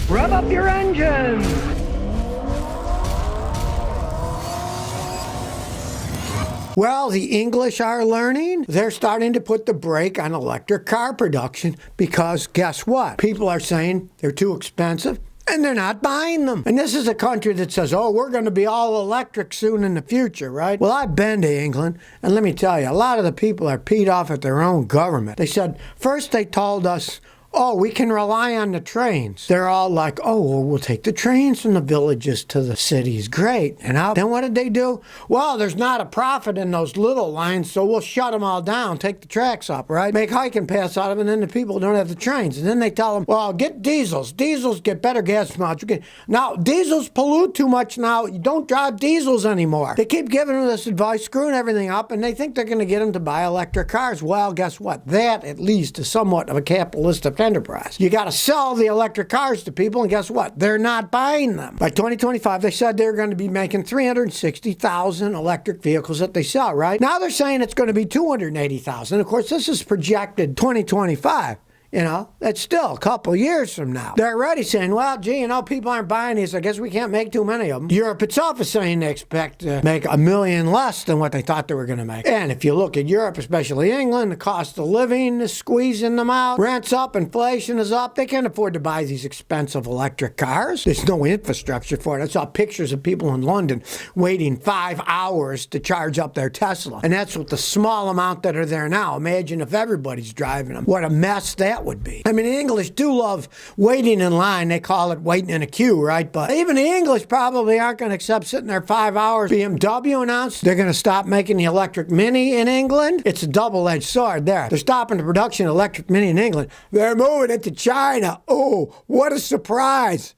Rev up your engines! Well, the English are learning. They're starting to put the brake on electric car production because guess what? People are saying they're too expensive and they're not buying them. And this is a country that says, oh, we're going to be all electric soon in the future, right? Well, I've been to England, and let me tell you, a lot of the people are peed off at their own government. They said, first they told us, oh, we can rely on the trains. They're all like, oh, well, we'll take the trains from the villages to the cities. Great. And then what did they do? Well, there's not a profit in those little lines, so we'll shut them all down, take the tracks up, right? Make hiking paths out of it, and then the people don't have the trains. And then they tell them, well, get diesels. Diesels get better gas mileage. Now, diesels pollute too much now. You don't drive diesels anymore. They keep giving them this advice, screwing everything up, and they think they're going to get them to buy electric cars. Well, guess what? That, at least, is somewhat of a capitalistic enterprise. You got to sell the electric cars to people, and guess what? They're not buying them. By 2025, they said they're going to be making 360,000 electric vehicles that they sell, right? Now they're saying it's going to be 280,000. Of course, this is projected 2025. You know, that's still a couple years from now. They're already saying, well, gee, you know, people aren't buying these. I guess we can't make too many of them. Europe itself is saying they expect to make 1 million less than what they thought they were going to make. And if you look at Europe, especially England, the cost of living is squeezing them out. Rent's up, inflation is up. They can't afford to buy these expensive electric cars. There's no infrastructure for it. I saw pictures of people in London waiting 5 hours to charge up their Tesla. And that's with the small amount that are there now. Imagine if everybody's driving them. What a mess that would be. I mean, the English do love waiting in line. They call it waiting in a queue, right? But even the English probably aren't going to accept sitting there 5 hours. BMW announced they're going to stop making the electric Mini in England. It's a double-edged sword there. They're stopping the production of electric Mini in England. They're moving it to China. Oh, what a surprise.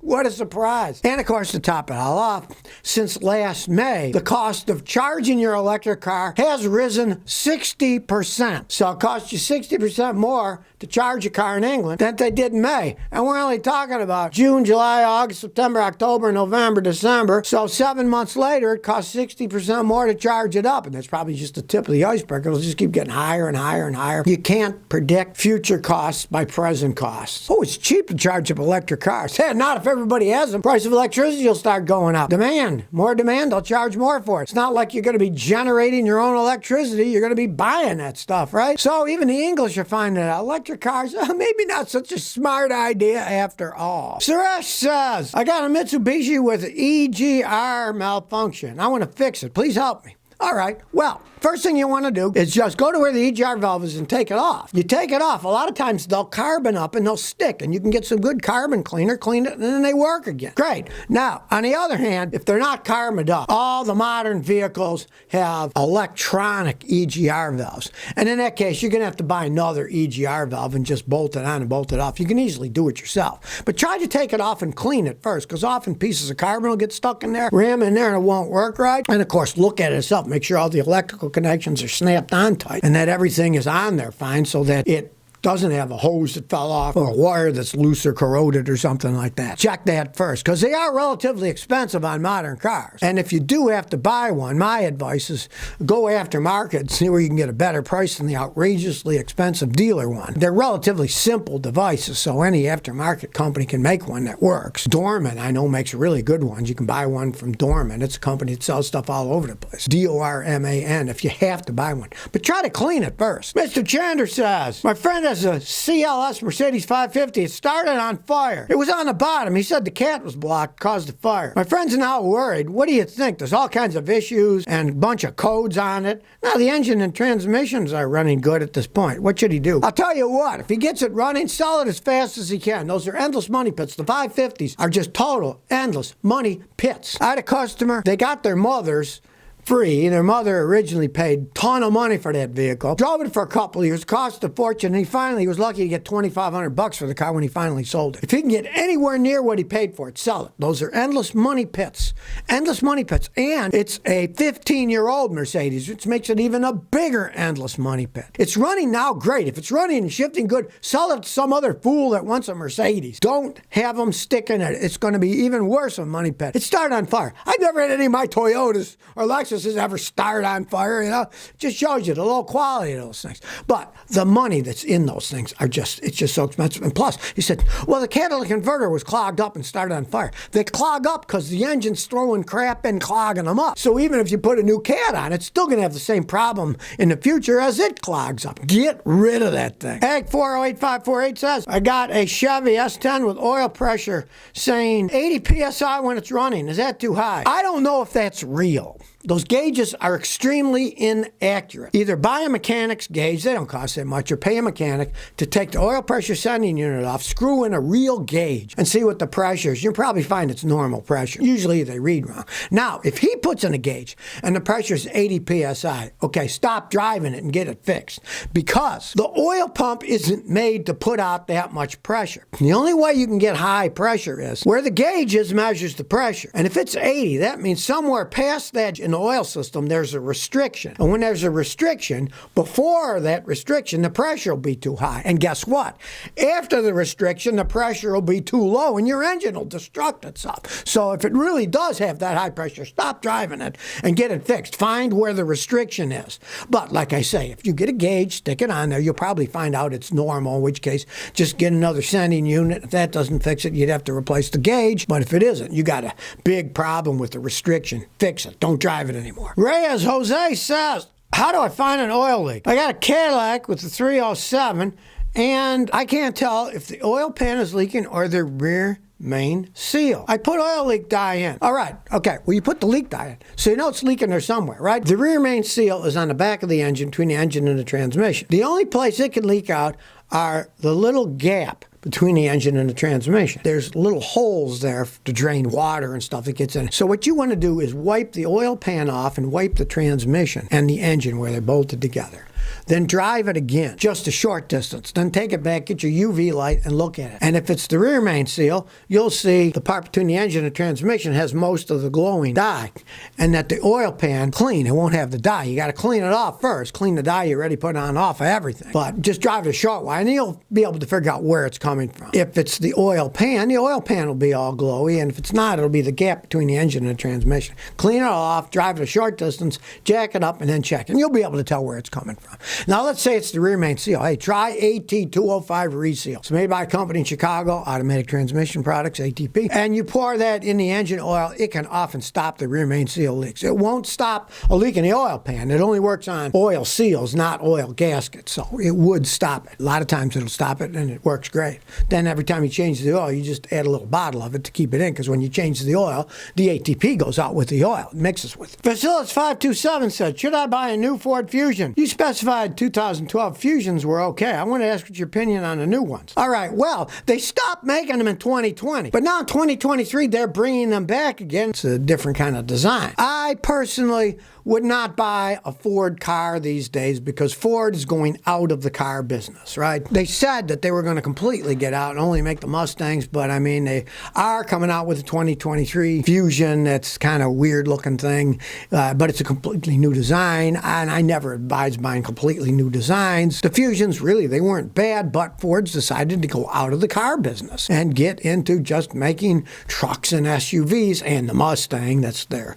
What a surprise. And of course, to top it all off, since last May, the cost of charging your electric car has risen 60%. So it costs you 60% more to charge a car in England than they did in May. And we're only talking about June, July, August, September, October, November, December. So 7 months later, it costs 60% more to charge it up. And that's probably just the tip of the iceberg. It'll just keep getting higher and higher and higher. You can't predict future costs by present costs. Oh, it's cheap to charge up electric cars. Hey, not if everybody has them. Price of electricity will start going up. Demand. More demand, they'll charge more for it. It's not like you're going to be generating your own electricity. You're going to be buying that stuff, right? So even the English are finding that electric cars, maybe not such a smart idea after all. Suresh says, I got a Mitsubishi with EGR malfunction. I want to fix it. Please help me. All right, well, first thing you want to do is just go to where the EGR valve is and take it off. You take it off. A lot of times they'll carbon up and they'll stick, and you can get some good carbon cleaner, clean it, and then they work again. Great. Now, on the other hand, if they're not carboned up, all the modern vehicles have electronic EGR valves. And in that case, you're going to have to buy another EGR valve and just bolt it on and bolt it off. You can easily do it yourself. But try to take it off and clean it first, because often pieces of carbon will get stuck in there, ram in there, and it won't work right. And of course, look at it itself. Make sure all the electrical connections are snapped on tight and that everything is on there fine so that it doesn't have a hose that fell off or a wire that's loose or corroded or something like that. Check that first, because they are relatively expensive on modern cars. And if you do have to buy one, my advice is go aftermarket and see where you can get a better price than the outrageously expensive dealer one. They're relatively simple devices, so any aftermarket company can make one that works. Dorman, I know, makes really good ones. You can buy one from Dorman. It's a company that sells stuff all over the place. Dorman, if you have to buy one. But try to clean it first. Mr. Chandler says, my friend has a CLS Mercedes 550. It started on fire. It was on the bottom. He said the cat was blocked, caused the fire. My friend's now worried. What do you think? There's all kinds of issues and a bunch of codes on it. Now the engine and transmissions are running good at this point. What should he do? I'll tell you what, if he gets it running, sell it as fast as he can. Those are endless money pits. The 550s are just total endless money pits. I had a customer, they got their mother's free. Their mother originally paid a ton of money for that vehicle. Drove it for a couple of years, cost a fortune, and he was lucky to get $2,500 for the car when he finally sold it. If he can get anywhere near what he paid for it, sell it. Those are endless money pits. Endless money pits. And it's a 15-year-old Mercedes, which makes it even a bigger endless money pit. It's running now great. If it's running and shifting good, sell it to some other fool that wants a Mercedes. Don't have them stick in it. It's going to be even worse of a money pit. It started on fire. I've never had any of my Toyotas or Lexus Lexuses ever start on fire, you know. Just shows you the low quality of those things. But the money that's in those things it's just so expensive. And plus, he said, well, the Cadillac converter was clogged up and started on fire. They clog up because the engine's throwing crap and clogging them up. So even if you put a new Cad on, it's still going to have the same problem in the future as it clogs up. Get rid of that thing. Egg 408548 says, I got a Chevy S10 with oil pressure saying 80 PSI when it's running. Is that too high? I don't know if that's real. Those gauges are extremely inaccurate. Either buy a mechanic's gauge, they don't cost that much, or pay a mechanic to take the oil pressure sending unit off, screw in a real gauge, and see what the pressure is. You'll probably find it's normal pressure. Usually they read wrong. Now, if he puts in a gauge and the pressure is 80 PSI, okay, stop driving it and get it fixed. Because the oil pump isn't made to put out that much pressure. The only way you can get high pressure is where the gauge is measures the pressure. And if it's 80, that means somewhere past that in the oil system, there's a restriction. And when there's a restriction, before that restriction, the pressure will be too high. And guess what? After the restriction, the pressure will be too low and your engine will destruct itself. So if it really does have that high pressure, stop driving it and get it fixed. Find where the restriction is. But like I say, if you get a gauge, stick it on there, you'll probably find out it's normal, in which case just get another sending unit. If that doesn't fix it, you'd have to replace the gauge. But if it isn't, you got a big problem with the restriction. Fix it. Don't drive it anymore. Reyes Jose says, how do I find an oil leak? I got a Cadillac with the 307 and I can't tell if the oil pan is leaking or the rear main seal. I put oil leak dye in. All right, okay, well you put the leak dye in, so you know it's leaking there somewhere, right? The rear main seal is on the back of the engine, between the engine and the transmission. The only place it can leak out are the little gap between the engine and the transmission. There's little holes there to drain water and stuff that gets in. So what you want to do is wipe the oil pan off and wipe the transmission and the engine where they're bolted together. Then drive it again, just a short distance. Then take it back, get your UV light, and look at it. And if it's the rear main seal, you'll see the part between the engine and transmission has most of the glowing dye. And that the oil pan, clean, it won't have the dye. You got to clean it off first. Clean the dye you already put on off of everything. But just drive it a short while, and you'll be able to figure out where it's coming from. If it's the oil pan will be all glowy. And if it's not, it'll be the gap between the engine and the transmission. Clean it off, drive it a short distance, jack it up, and then check. And you'll be able to tell where it's coming from. Now, let's say it's the rear main seal. Hey, try AT205 Reseal. It's made by a company in Chicago, Automatic Transmission Products, ATP. And you pour that in the engine oil, it can often stop the rear main seal leaks. It won't stop a leak in the oil pan. It only works on oil seals, not oil gaskets. So it would stop it. A lot of times it'll stop it, and it works great. Then every time you change the oil, you just add a little bottle of it to keep it in, because when you change the oil, the ATP goes out with the oil. It mixes with it. Facilis527 said, should I buy a new Ford Fusion? You specified 2012 Fusions were okay. I want to ask what your opinion on the new ones. All right, well, they stopped making them in 2020, but now in 2023, they're bringing them back again. It's a different kind of design. I personally would not buy a Ford car these days because Ford is going out of the car business, right? They said that they were going to completely get out and only make the Mustangs, but I mean, they are coming out with a 2023 Fusion. That's kind of weird looking thing, but it's a completely new design, and I never advise buying completely new designs. The Fusions, really, they weren't bad, but Ford's decided to go out of the car business and get into just making trucks and SUVs, and the Mustang, that's their,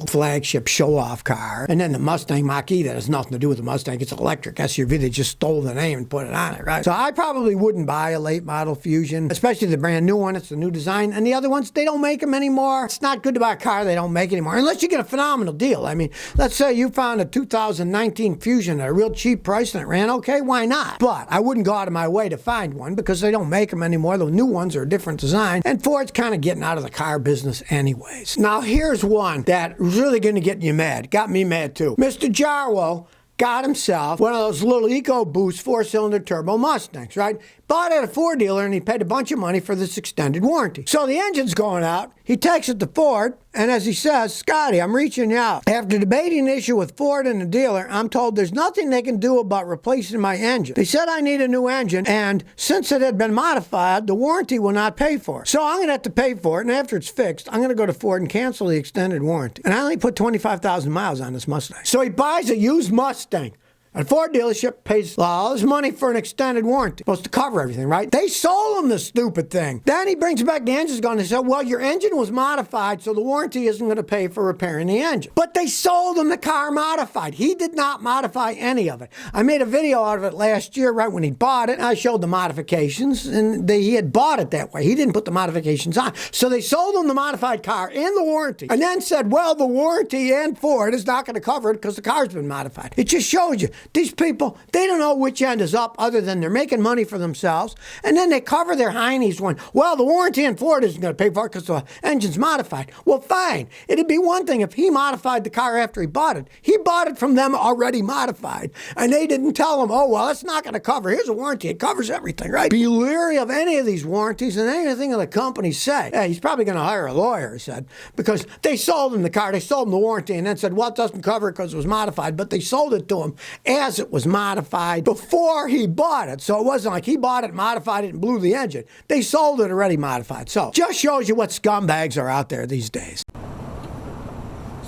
flagship show-off car. And then the Mustang Mach-E, that has nothing to do with the Mustang. It's an electric SUV. They just stole the name and put it on it, right? So I probably wouldn't buy a late model Fusion, especially the brand new one. It's a new design. And the other ones, they don't make them anymore. It's not good to buy a car they don't make anymore, unless you get a phenomenal deal. I mean, let's say you found a 2019 Fusion at a real cheap price and it ran okay, why not? But I wouldn't go out of my way to find one because they don't make them anymore. The new ones are a different design, and Ford's kind of getting out of the car business anyways. Now, here's one that really going to get you mad. Got me mad too. Mr. Jarwo got himself one of those little EcoBoost 4-cylinder turbo Mustangs, right? Bought at a Ford dealer, and he paid a bunch of money for this extended warranty. So the engine's going out. He takes it to Ford, and as he says, Scotty, I'm reaching out. After debating the issue with Ford and the dealer, I'm told there's nothing they can do about replacing my engine. They said I need a new engine, and since it had been modified, the warranty will not pay for it. So I'm going to have to pay for it, and after it's fixed, I'm going to go to Ford and cancel the extended warranty. And I only put 25,000 miles on this Mustang. So he buys a used Mustang. A Ford dealership pays all this money for an extended warranty. Supposed to cover everything, right? They sold him the stupid thing. Then he brings back the engine's gone and said, well, your engine was modified, so the warranty isn't going to pay for repairing the engine. But they sold him the car modified. He did not modify any of it. I made a video out of it last year, right when he bought it. I showed the modifications, and he had bought it that way. He didn't put the modifications on. So they sold him the modified car and the warranty, and then said, well, the warranty and Ford is not going to cover it because the car's been modified. It just shows you. These people, they don't know which end is up other than they're making money for themselves. And then they cover their heinies when, well, the warranty in Ford isn't going to pay for it because the engine's modified. Well, fine. It'd be one thing if he modified the car after he bought it. He bought it from them already modified. And they didn't tell him, oh, well, it's not going to cover. Here's a warranty. It covers everything, right? Be leery of any of these warranties and anything the companies say. Yeah, he's probably going to hire a lawyer, he said, because they sold him the car. They sold him the warranty and then said, well, it doesn't cover it because it was modified. But they sold it to him as it was modified before he bought it. So it wasn't like he bought it, modified it, and blew the engine. They sold it already modified. So just shows you what scumbags are out there these days.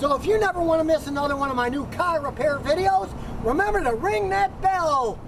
So if you never want to miss another one of my new car repair videos, remember to ring that bell.